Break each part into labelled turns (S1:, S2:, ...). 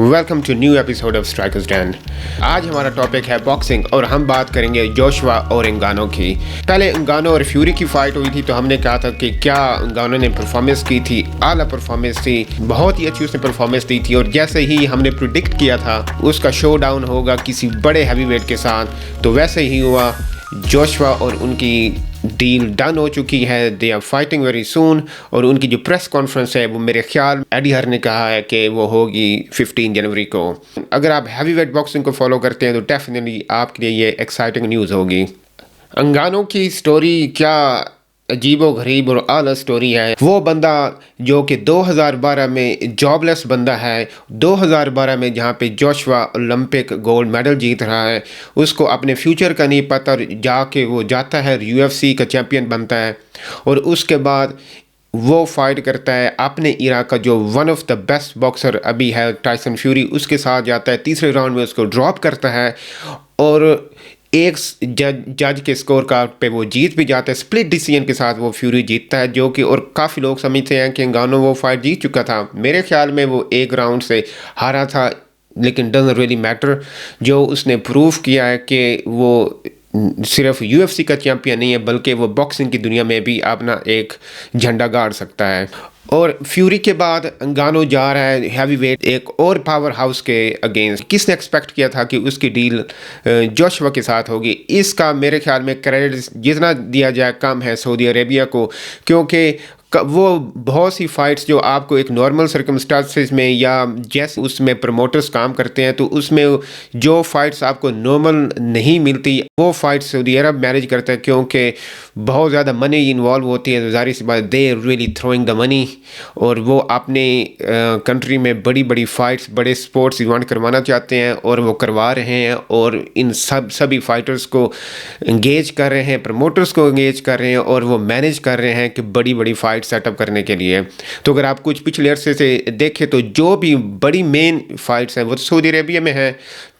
S1: Welcome to new episode of Strikers Den. आज हमारा topic है बॉक्सिंग और हम बात करेंगे जोशुआ और इंगानो की। पहले इंगानो और फ्यूरी की फाइट हुई थी तो हमने कहा था कि क्या इंगानो ने परफॉर्मेंस की थी, आला परफॉर्मेंस थी, बहुत ही अच्छी उसने परफॉर्मेंस दी थी। और जैसे ही हमने प्रिडिक्ट किया था उसका शो डाउन होगा किसी बड़े हैवी वेट के साथ, तो वैसे ही हुआ। जोशुआ और उनकी डील डन हो चुकी है, they are fighting very soon. और उनकी जो प्रेस कॉन्फ्रेंस है वो मेरे ख्याल एडी हर ने कहा है कि वो होगी 15 जनवरी को। अगर आप हैवी वेट बॉक्सिंग को फॉलो करते हैं तो डेफिनेटली आपके लिए ये एक्साइटिंग न्यूज़ होगी। अंगानो की स्टोरी क्या अजीबो गरीब और आला स्टोरी है। वो बंदा जो कि 2012 में जॉबलेस बंदा है, 2012 में जहाँ पे जोशुआ ओलंपिक गोल्ड मेडल जीत रहा है, उसको अपने फ्यूचर का नहीं पता और जाके वो जाता है UFC का चैम्पियन बनता है। और उसके बाद वो फाइट करता है अपने इरा का जो one of the best boxer अभी है टाइसन फ्यूरी, उसके साथ जाता है। तीसरे राउंड में उसको ड्रॉप करता है और एक जज के स्कोर कार्ड पे वो जीत भी जाता है। स्प्लिट डिसीजन के साथ वो फ्यूरी जीतता है, जो कि और काफ़ी लोग समझते हैं कि इंगानो वो फाइट जीत चुका था। मेरे ख्याल में वो एक राउंड से हारा था, लेकिन डजंट रियली मैटर। जो उसने प्रूव किया है कि वो सिर्फ UFC का चैम्पियन नहीं है बल्कि वो बॉक्सिंग की दुनिया में भी अपना एक झंडा गाड़ सकता है। और फ्यूरी के बाद अंगानो जा रहा है हैवी वेट एक और पावर हाउस के अगेंस्ट। किसने एक्सपेक्ट किया था कि उसकी डील जोशुआ के साथ होगी? इसका मेरे ख्याल में क्रेडिट जितना दिया जाए कम है सऊदी अरेबिया को, क्योंकि वो बहुत सी फाइट्स जो आपको एक नॉर्मल सर्कमस्टांसेस में या जैसे उसमें प्रमोटर्स काम करते हैं तो उसमें जो फाइट्स आपको नॉर्मल नहीं मिलती वो फाइट्स सऊदी अरब मैनेज करता है, क्योंकि बहुत ज़्यादा मनी इन्वॉल्व होती है। तो ज़ाहिर सी बात they really throwing the money, और वो अपने कंट्री में बड़ी बड़ी फाइट्स बड़े स्पोर्ट्स इवेंट करवाना चाहते हैं और वो करवा रहे हैं। और इन सभी फाइटर्स को इंगेज कर रहे हैं, प्रमोटर्स को इंगेज कर रहे हैं और वो मैनेज कर रहे हैं कि बड़ी बड़ी फाइट सेटअप करने के लिए। तो अगर आप कुछ पिछले अरसे से देखें तो जो भी बड़ी मेन फाइट्स हैं वो तो सऊदी अरेबिया में है।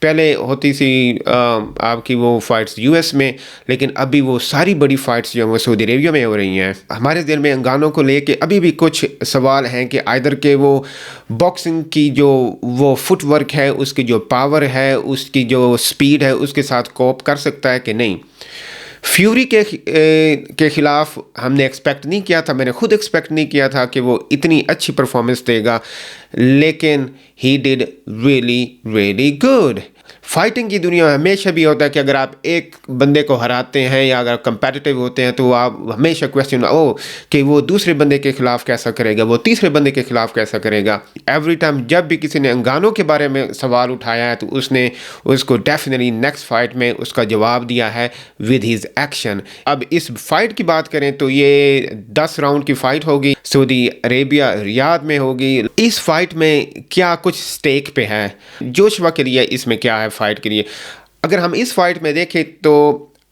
S1: पहले होती सी आपकी वो फाइट्स US में, लेकिन अभी वो सारी बड़ी फाइट्स जो हैं वो सऊदी अरेबिया में हो रही हैं। हमारे दिल में अंगानो को लेके अभी भी कुछ सवाल हैं कि आइदर के वो बॉक्सिंग की जो वो फुटवर्क है, उसकी जो पावर है, उसकी जो स्पीड है, उसके साथ कोप कर सकता है कि नहीं। फ्यूरी के खिलाफ हमने एक्सपेक्ट नहीं किया था, मैंने खुद एक्सपेक्ट नहीं किया था कि वो इतनी अच्छी परफॉर्मेंस देगा, लेकिन he did really really good. Fighting की दुनिया में हमेशा भी होता है कि अगर आप एक बंदे को हराते हैं या अगर कंपेटिटिव होते हैं तो आप हमेशा क्वेश्चन कि वो दूसरे बंदे के खिलाफ कैसा करेगा, वो तीसरे बंदे के खिलाफ कैसा करेगा। एवरी टाइम जब भी किसी ने अंगानो के बारे में सवाल उठाया है तो उसने उसको डेफिनेटली नेक्स्ट फाइट में उसका जवाब दिया है विद हिज एक्शन। अब इस फाइट की बात करें तो ये 10 राउंड की फाइट होगी, सऊदी अरेबिया रियाद में होगी। इस फाइट में क्या कुछ स्टेक पे है जोशुआ के लिए, इसमें क्या है फाइट के लिए? अगर हम इस फाइट में देखें तो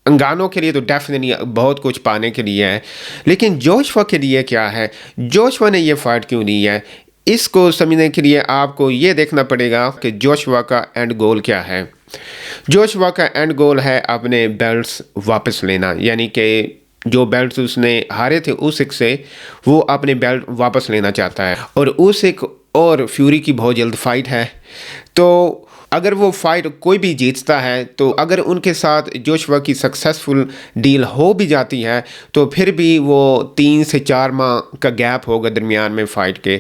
S1: अंगानो के लिए तो डेफिनेटली बहुत कुछ पाने के लिए है, लेकिन जोशुआ के लिए क्या है? जोशुआ ने ये फाइट क्यों ली है? इसको समझने के लिए आपको ये देखना पड़ेगा कि जोशुआ का एंड गोल क्या है। जोशुआ का एंड गोल है अपने बेल्ट्स वापस लेना, यानी कि जो बेल्ट्स उसने हारे थे उसिक से, वो अपने बेल्ट वापस लेना चाहता है। और उसिक और फ्यूरी की बहुत जल्द फाइट है, तो अगर वो फाइट कोई भी जीतता है तो अगर उनके साथ जोशुआ की सक्सेसफुल डील हो भी जाती है तो फिर भी वो 3 से 4 माह का गैप होगा दरमियान में फ़ाइट के,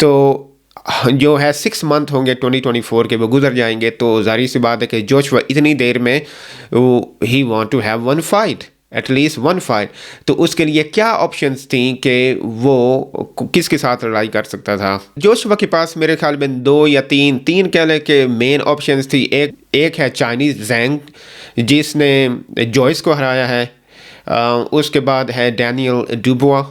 S1: तो जो है 6 मंथ होंगे 2024 के वो गुजर जाएंगे। तो जाहिर सी बात है कि जोशुआ इतनी देर में he want to have one fight, at least one fight. तो उसके लिए क्या ऑप्शंस थी कि वो किसके साथ लड़ाई कर सकता था? जोशुआ के पास मेरे ख्याल में 2 या 3 कह लें कि मेन ऑप्शंस थी। एक है चाइनीज़ ज़ैंग जिसने जॉयस को हराया है, उसके बाद है डैनियल डुबुआ,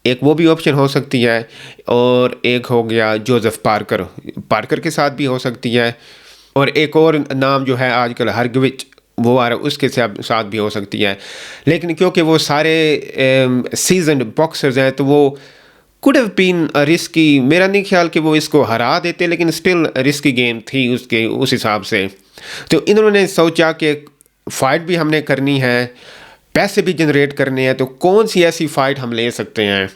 S1: एक वो भी ऑप्शन हो सकती है, और एक हो गया जोसेफ पार्कर के साथ भी हो सकती है, और एक और नाम जो है आजकल हरगविच वो आ रहा है उसके साथ भी हो सकती है। लेकिन क्योंकि वो सारे सीजन्ड बॉक्सर्स हैं तो वो कुड हैव बीन रिस्की। मेरा नहीं ख्याल कि वो इसको हरा देते, लेकिन स्टिल रिस्की गेम थी उसके उस हिसाब से। तो इन्होंने सोचा कि फ़ाइट भी हमने करनी है, पैसे भी जनरेट करने हैं, तो कौन सी ऐसी फ़ाइट हम ले सकते हैं?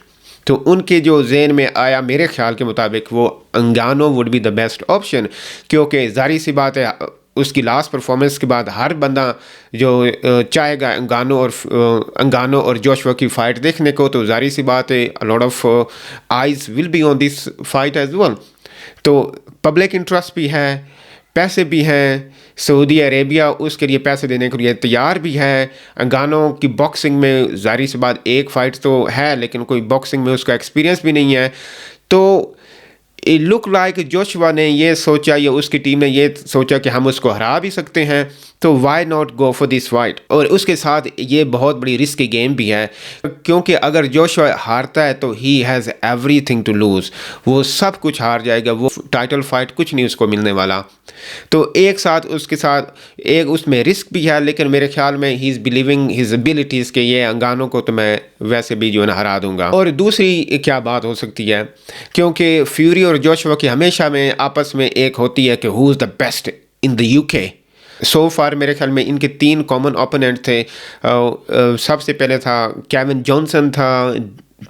S1: तो उनके जो ज़हन में आया मेरे ख्याल के मुताबिक वो अंगानो would be the best option, क्योंकि जाहिर सी बात है उसकी लास्ट परफॉर्मेंस के बाद हर बंदा जो चाहेगा अंगानो और जोशुआ की फ़ाइट देखने को, तो जाहिर सी बात है a lot of eyes will be on this fight as well. तो पब्लिक इंटरेस्ट भी है, पैसे भी हैं, सऊदी अरेबिया उसके लिए पैसे देने के लिए तैयार भी है। अंगानो की बॉक्सिंग में जाहिर सी बात एक फ़ाइट तो है, लेकिन कोई बॉक्सिंग में उसका एक्सपीरियंस भी नहीं है। तो इट लुक लाइक जोशुआ ने ये सोचा या उसकी टीम ने ये सोचा कि हम उसको हरा भी सकते हैं, तो why not go for this fight. और उसके साथ ये बहुत बड़ी रिस्की गेम भी है, क्योंकि अगर जोशुआ हारता है तो he has everything to lose, वो सब कुछ हार जाएगा, वो टाइटल फाइट कुछ नहीं उसको मिलने वाला। तो एक साथ उसके साथ एक उसमें रिस्क भी है, लेकिन मेरे ख्याल में he is believing his abilities के ये अंगानों को तो मैं वैसे भी जो है ना हरा दूंगा। और दूसरी क्या बात हो सकती है, क्योंकि फ्यूरी और जोशुआ की हमेशा में आपस में एक होती है कि who is the best in the UK. So far मेरे ख्याल में इनके 3 कॉमन ओपोनेंट थे। सबसे पहले था केविन जॉनसन था,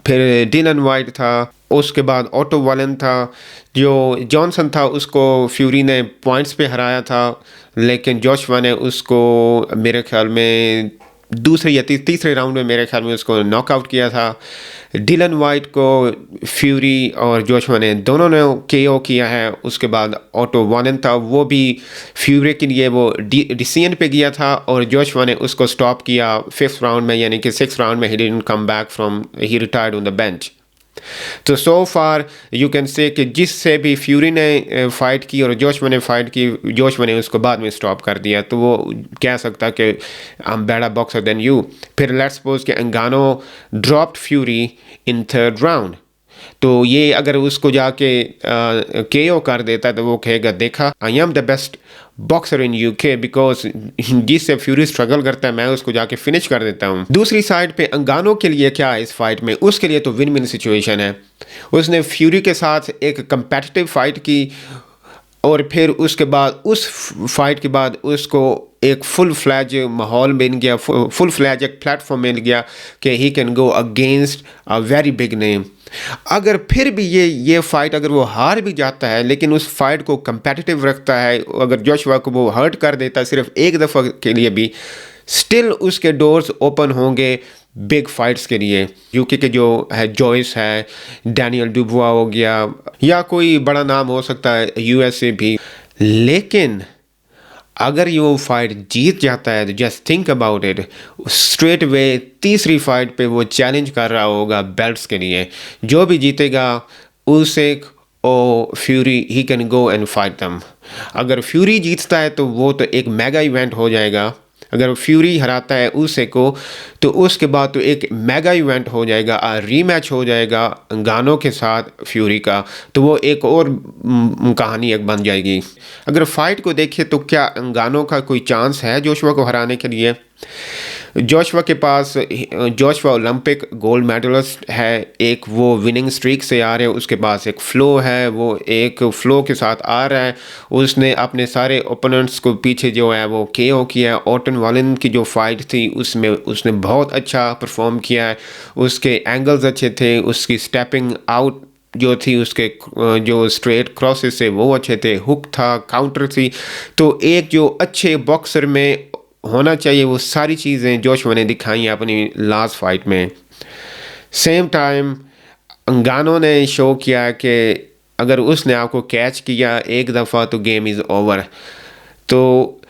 S1: फिर डिलन वाइट था, उसके बाद ऑटो वालन था। जो जॉनसन था उसको फ्यूरी ने पॉइंट्स पे हराया था, लेकिन जोशुआ ने उसको मेरे ख्याल में दूसरे या तीसरे राउंड में मेरे ख्याल में उसको नॉकआउट किया था। डिलन वाइट को फ्यूरी और जोशुआ ने दोनों ने केओ किया है। उसके बाद ऑटो वालन था, वो भी फ्यूरी के लिए वो डिसीजन पे गया था और जोशुआ ने उसको स्टॉप किया 5th राउंड में, यानी कि 6th राउंड में he didn't come back from, he retired on the bench. तो सो फार यू कैन से कि जिससे भी फ्यूरी ने फाइट की और जोशुआ ने फाइट की, जोशुआ ने उसको बाद में स्टॉप कर दिया, तो वो कह सकता कि I am better boxer than you. फिर लेट्स सपोज कि Ngannou dropped Fury in 3rd round, तो ये अगर उसको जाके केओ कर देता तो वो कहेगा देखा I am the best boxer in UK, because जिससे फ्यूरी स्ट्रगल करता है मैं उसको जाके फिनिश कर देता हूँ। दूसरी साइड पे अंगानो के लिए क्या है इस फाइट में, उसके लिए तो विन विन सिचुएशन है। उसने फ्यूरी के साथ एक कंपेटिटिव फाइट की और फिर उसके बाद उस फाइट के बाद उसको एक फुल फ्लैज माहौल मिल गया, फुल फ्लैज एक प्लेटफॉर्म मिल गया कि he can go against a very big name. अगर फिर भी ये फाइट अगर वो हार भी जाता है, लेकिन उस फाइट को कंपेटिटिव रखता है, अगर जोशुआ को वो हर्ट कर देता है सिर्फ एक दफ़ा के लिए भी, स्टिल उसके डोर्स ओपन होंगे बिग फाइट्स के लिए। यूके के जो है जॉइस है, डैनियल डुबुआ हो गया, या कोई बड़ा नाम हो सकता है यूएसए भी। लेकिन अगर ये वो फाइट जीत जाता है तो just think about it, straight way तीसरी फाइट पे वो चैलेंज कर रहा होगा बेल्ट्स के लिए। जो भी जीतेगा उसेक और fury, he can go and fight दम। अगर फ्यूरी जीतता है तो वो तो एक मेगा इवेंट हो जाएगा। अगर फ्यूरी हराता है उसे को तो उसके बाद तो एक मेगा इवेंट हो जाएगा, रीमैच हो जाएगा अंगानो के साथ फ्यूरी का, तो वो एक और कहानी एक बन जाएगी। अगर फाइट को देखें तो क्या अंगानो का कोई चांस है जोशुआ को हराने के लिए? जोशुआ के पास, जोशुआ ओलंपिक गोल्ड मेडलिस्ट है, एक वो विनिंग स्ट्रीक से आ रहे हैं, उसके पास एक फ़्लो है, वो एक फ़्लो के साथ आ रहा है। उसने अपने सारे ओपोनेंट्स को पीछे जो है वो केओ किया है। ऑटन वालन की जो फाइट थी उसमें उसने बहुत अच्छा परफॉर्म किया है, उसके एंगल्स अच्छे थे, उसकी स्टेपिंग आउट जो थी, उसके जो स्ट्रेट क्रॉसेस थे वो अच्छे थे, हुक था, काउंटर थी। तो एक जो अच्छे बॉक्सर में होना चाहिए वो सारी चीज़ें जोशुआ ने दिखाई हैं अपनी लास्ट फाइट में। सेम टाइम अंगानो ने शो किया कि अगर उसने आपको कैच किया एक दफ़ा तो गेम इज़ ओवर। तो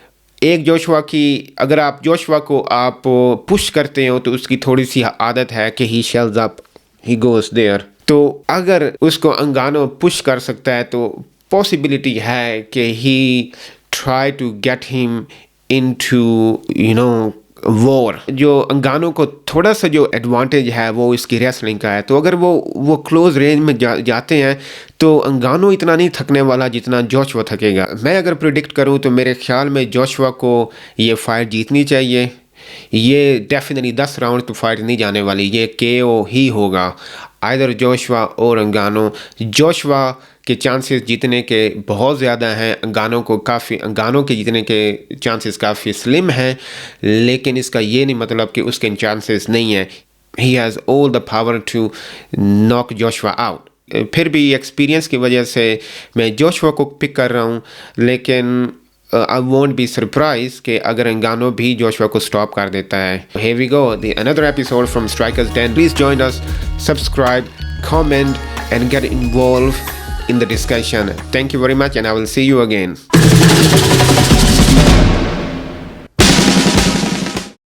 S1: एक जोशुआ की, अगर आप जोशुआ को आप पुश करते हो तो उसकी थोड़ी सी आदत है कि he shells up, he goes there. तो अगर उसको अंगानो पुश कर सकता है तो पॉसिबिलिटी है कि he try to get him into war. जो अंगानो को थोड़ा सा जो एडवांटेज है वो इसकी रेसलिंग का है, तो अगर वो क्लोज रेंज में जाते हैं तो अंगानो इतना नहीं थकने वाला जितना जोशुआ थकेगा। मैं अगर प्रिडिक्ट करूं तो मेरे ख्याल में जोशुआ को ये फाइट जीतनी चाहिए। ये डेफिनेटली 10 राउंड तो फाइट नहीं जाने वाली, ये केओ ही होगा, आइदर जोशुआ और अंगानो। जोशुआ के चांसेस जीतने के बहुत ज़्यादा हैं, अंगानो के जीतने के चांसेस काफ़ी स्लिम हैं, लेकिन इसका ये नहीं मतलब कि उसके चांसेस नहीं हैं। He has all the power to knock Joshua out. फिर भी एक्सपीरियंस की वजह से मैं जोशुआ को पिक कर रहा हूँ, लेकिन आई वोंट बी सरप्राइज कि अगर एंगानो भी जोशुआ को स्टॉप कर देता है। Here we go, the another episode from Strikers Den. Please join us, subscribe, comment and get involve in the discussion. Thank you very much and I will see you again.